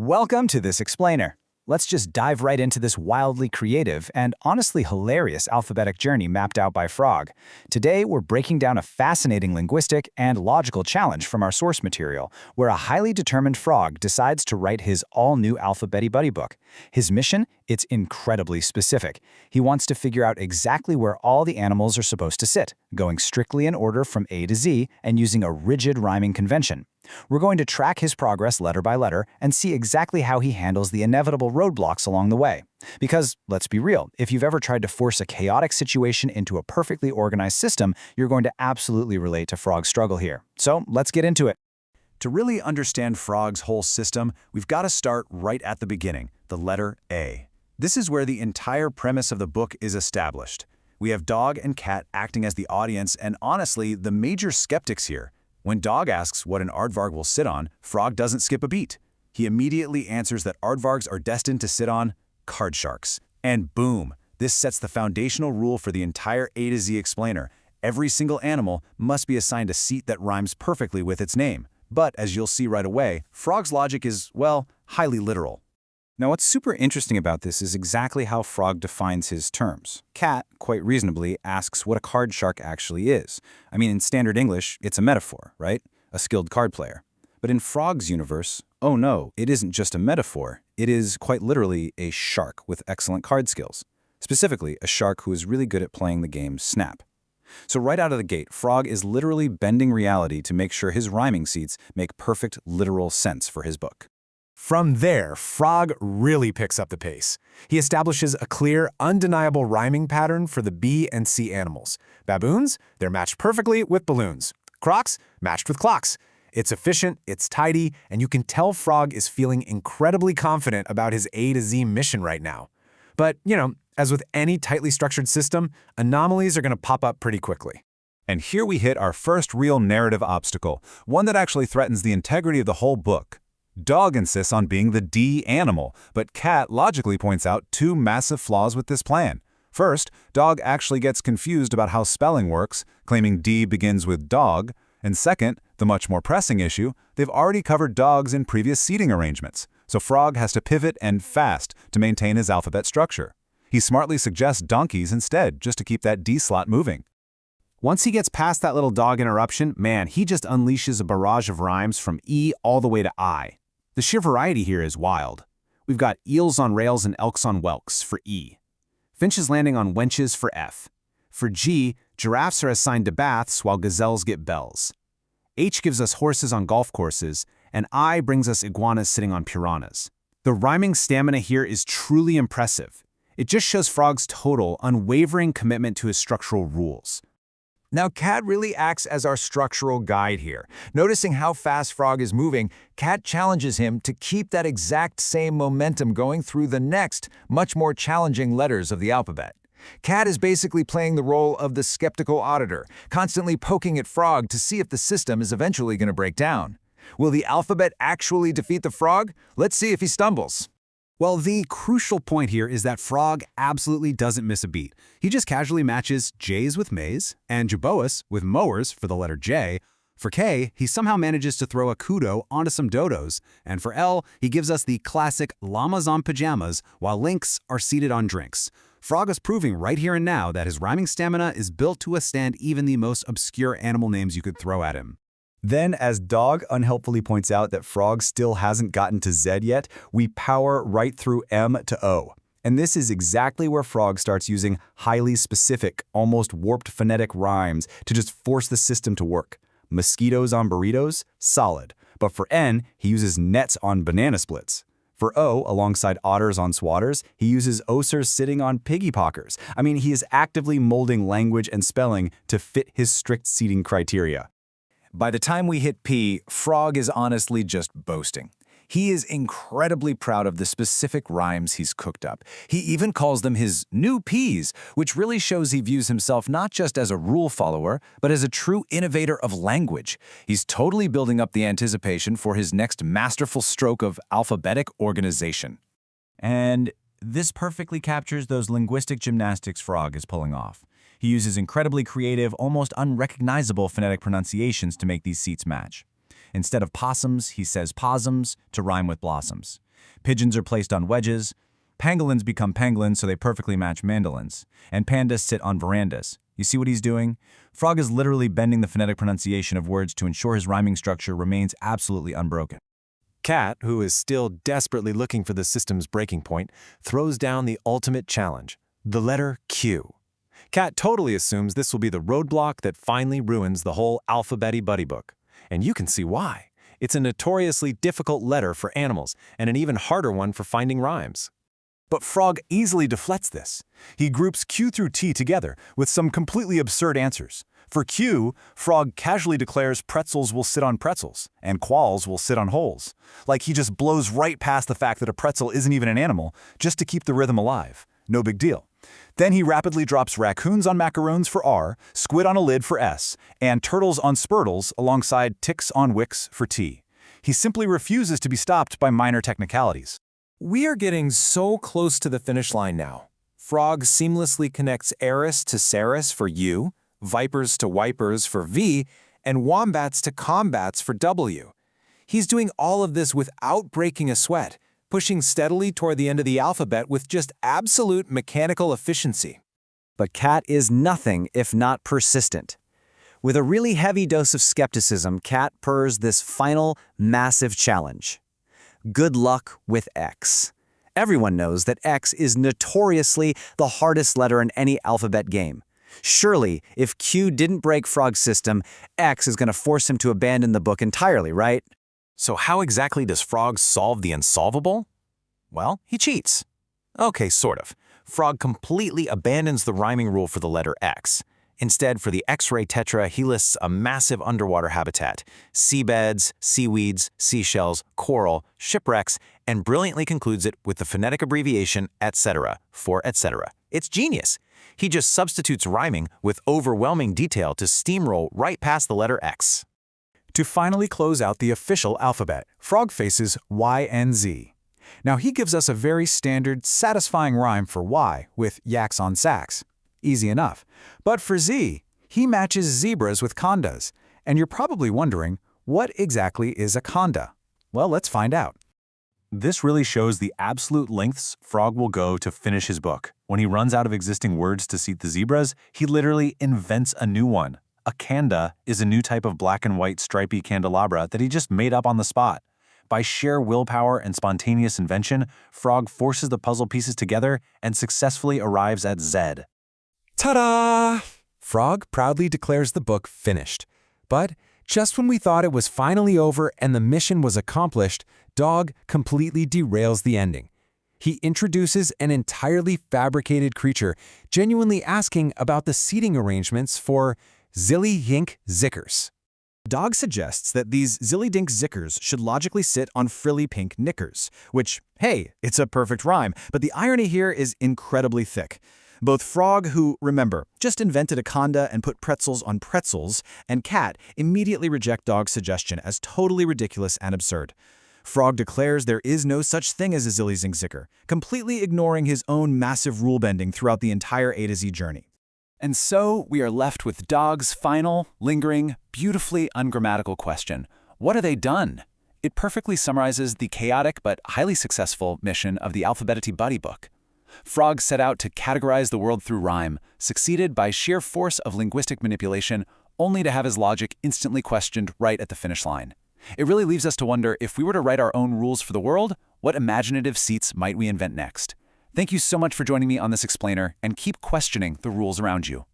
Welcome to this explainer. Let's just dive right into this wildly creative and honestly hilarious alphabetic journey mapped out by Frog. Today, we're breaking down a fascinating linguistic and logical challenge from our source material, where a highly determined frog decides to write his all-new Alphabet Buddy book. His mission? It's incredibly specific. He wants to figure out exactly where all the animals are supposed to sit, going strictly in order from A to Z and using a rigid rhyming convention. We're going to track his progress letter by letter and see exactly how he handles the inevitable roadblocks along the way. Because, let's be real, if you've ever tried to force a chaotic situation into a perfectly organized system, you're going to absolutely relate to Frog's struggle here. So, let's get into it. To really understand Frog's whole system, we've got to start right at the beginning, the letter A. This is where the entire premise of the book is established. We have Dog and Cat acting as the audience and, honestly, the major skeptics here. When Dog asks what an aardvark will sit on, Frog doesn't skip a beat. He immediately answers that aardvarks are destined to sit on card sharks. And boom, this sets the foundational rule for the entire A to Z explainer. Every single animal must be assigned a seat that rhymes perfectly with its name. But as you'll see right away, Frog's logic is, well, highly literal. Now, what's super interesting about this is exactly how Frog defines his terms. Cat, quite reasonably, asks what a card shark actually is. I mean, in standard English, it's a metaphor, right? A skilled card player. But in Frog's universe, oh no, it isn't just a metaphor. It is, quite literally, a shark with excellent card skills. Specifically, a shark who is really good at playing the game Snap. So right out of the gate, Frog is literally bending reality to make sure his rhyming seats make perfect, literal sense for his book. From there, Frog really picks up the pace. He establishes a clear, undeniable rhyming pattern for the B and C animals. Baboons, they're matched perfectly with balloons. Crocs, matched with clocks. It's efficient, it's tidy, and you can tell Frog is feeling incredibly confident about his A to Z mission right now. But, as with any tightly structured system, anomalies are going to pop up pretty quickly. And here we hit our first real narrative obstacle, one that actually threatens the integrity of the whole book. Dog insists on being the D animal, but Cat logically points out two massive flaws with this plan. First, Dog actually gets confused about how spelling works, claiming D begins with dog. And second, the much more pressing issue, they've already covered dogs in previous seating arrangements, so Frog has to pivot and fast to maintain his alphabet structure. He smartly suggests donkeys instead, just to keep that D slot moving. Once he gets past that little dog interruption, man, he just unleashes a barrage of rhymes from E all the way to I. The sheer variety here is wild. We've got eels on rails and elks on whelks for E. Finches landing on wenches for F. For G, giraffes are assigned to baths while gazelles get bells. H gives us horses on golf courses, and I brings us iguanas sitting on piranhas. The rhyming stamina here is truly impressive. It just shows Frog's total, unwavering commitment to his structural rules. Now, Cat really acts as our structural guide here. Noticing how fast Frog is moving, Cat challenges him to keep that exact same momentum going through the next, much more challenging letters of the alphabet. Cat is basically playing the role of the skeptical auditor, constantly poking at Frog to see if the system is eventually going to break down. Will the alphabet actually defeat the frog? Let's see if he stumbles. Well, the crucial point here is that Frog absolutely doesn't miss a beat. He just casually matches J's with Mays and Jaboas with mowers for the letter J. For K, he somehow manages to throw a kudo onto some dodos. And for L, he gives us the classic llamas on pajamas while lynx are seated on drinks. Frog is proving right here and now that his rhyming stamina is built to withstand even the most obscure animal names you could throw at him. Then, as Dog unhelpfully points out that Frog still hasn't gotten to Z yet, we power right through M to O. And this is exactly where Frog starts using highly specific, almost warped phonetic rhymes to just force the system to work. Mosquitoes on burritos? Solid. But for N, he uses nets on banana splits. For O, alongside otters on swatters, he uses osers sitting on piggy pockers. I mean, he is actively molding language and spelling to fit his strict seating criteria. By the time we hit P, Frog is honestly just boasting. He is incredibly proud of the specific rhymes he's cooked up. He even calls them his new P's, which really shows he views himself not just as a rule follower, but as a true innovator of language. He's totally building up the anticipation for his next masterful stroke of alphabetic organization. And this perfectly captures those linguistic gymnastics Frog is pulling off. He uses incredibly creative, almost unrecognizable phonetic pronunciations to make these seats match. Instead of possums, he says possums to rhyme with blossoms. Pigeons are placed on wedges. Pangolins become pangolins so they perfectly match mandolins. And pandas sit on verandas. You see what he's doing? Frog is literally bending the phonetic pronunciation of words to ensure his rhyming structure remains absolutely unbroken. Cat, who is still desperately looking for the system's breaking point, throws down the ultimate challenge, the letter Q. Cat totally assumes this will be the roadblock that finally ruins the whole alphabet buddy book. And you can see why. It's a notoriously difficult letter for animals, and an even harder one for finding rhymes. But Frog easily deflects this. He groups Q through T together with some completely absurd answers. For Q, Frog casually declares pretzels will sit on pretzels, and qualls will sit on holes. Like he just blows right past the fact that a pretzel isn't even an animal, just to keep the rhythm alive. No big deal. Then he rapidly drops raccoons on macaroons for R, squid on a lid for S, and turtles on spurtles alongside ticks on wicks for T. He simply refuses to be stopped by minor technicalities. We are getting so close to the finish line now. Frog seamlessly connects Eris to Ceres for U, vipers to wipers for V, and wombats to combats for W. He's doing all of this without breaking a sweat, pushing steadily toward the end of the alphabet with just absolute mechanical efficiency. But Cat is nothing if not persistent. With a really heavy dose of skepticism, Cat purrs this final, massive challenge. Good luck with X. Everyone knows that X is notoriously the hardest letter in any alphabet game. Surely, if Q didn't break Frog's system, X is going to force him to abandon the book entirely, right? So how exactly does Frog solve the unsolvable? Well, he cheats. Okay, sort of. Frog completely abandons the rhyming rule for the letter X. Instead, for the X-ray tetra, he lists a massive underwater habitat, seabeds, seaweeds, seashells, coral, shipwrecks, and brilliantly concludes it with the phonetic abbreviation etc. for etc. It's genius. He just substitutes rhyming with overwhelming detail to steamroll right past the letter X. To finally close out the official alphabet, Frog faces Y and Z. Now he gives us a very standard, satisfying rhyme for Y with yaks on sacks. Easy enough. But for Z, he matches zebras with condas. And you're probably wondering, what exactly is a conda? Well, let's find out. This really shows the absolute lengths Frog will go to finish his book. When he runs out of existing words to seat the zebras, he literally invents a new one. A kanda is a new type of black and white stripy candelabra that he just made up on the spot. By sheer willpower and spontaneous invention, Frog forces the puzzle pieces together and successfully arrives at Z. Ta-da! Frog proudly declares the book finished. But just when we thought it was finally over and the mission was accomplished, Dog completely derails the ending. He introduces an entirely fabricated creature, genuinely asking about the seating arrangements for Zilly-Yink Zickers. Dog suggests that these Zilly-Dink Zickers should logically sit on frilly pink knickers, which, hey, it's a perfect rhyme, but the irony here is incredibly thick. Both Frog, who, remember, just invented a conda and put pretzels on pretzels, and Cat immediately reject Dog's suggestion as totally ridiculous and absurd. Frog declares there is no such thing as a Zilly-Dink Zicker, completely ignoring his own massive rule bending throughout the entire A to Z journey. And so we are left with Dog's final, lingering, beautifully ungrammatical question. What have they done? It perfectly summarizes the chaotic but highly successful mission of the Alphabetity Buddy book. Frog set out to categorize the world through rhyme, succeeded by sheer force of linguistic manipulation, only to have his logic instantly questioned right at the finish line. It really leaves us to wonder, if we were to write our own rules for the world, what imaginative seats might we invent next? Thank you so much for joining me on this explainer, and keep questioning the rules around you.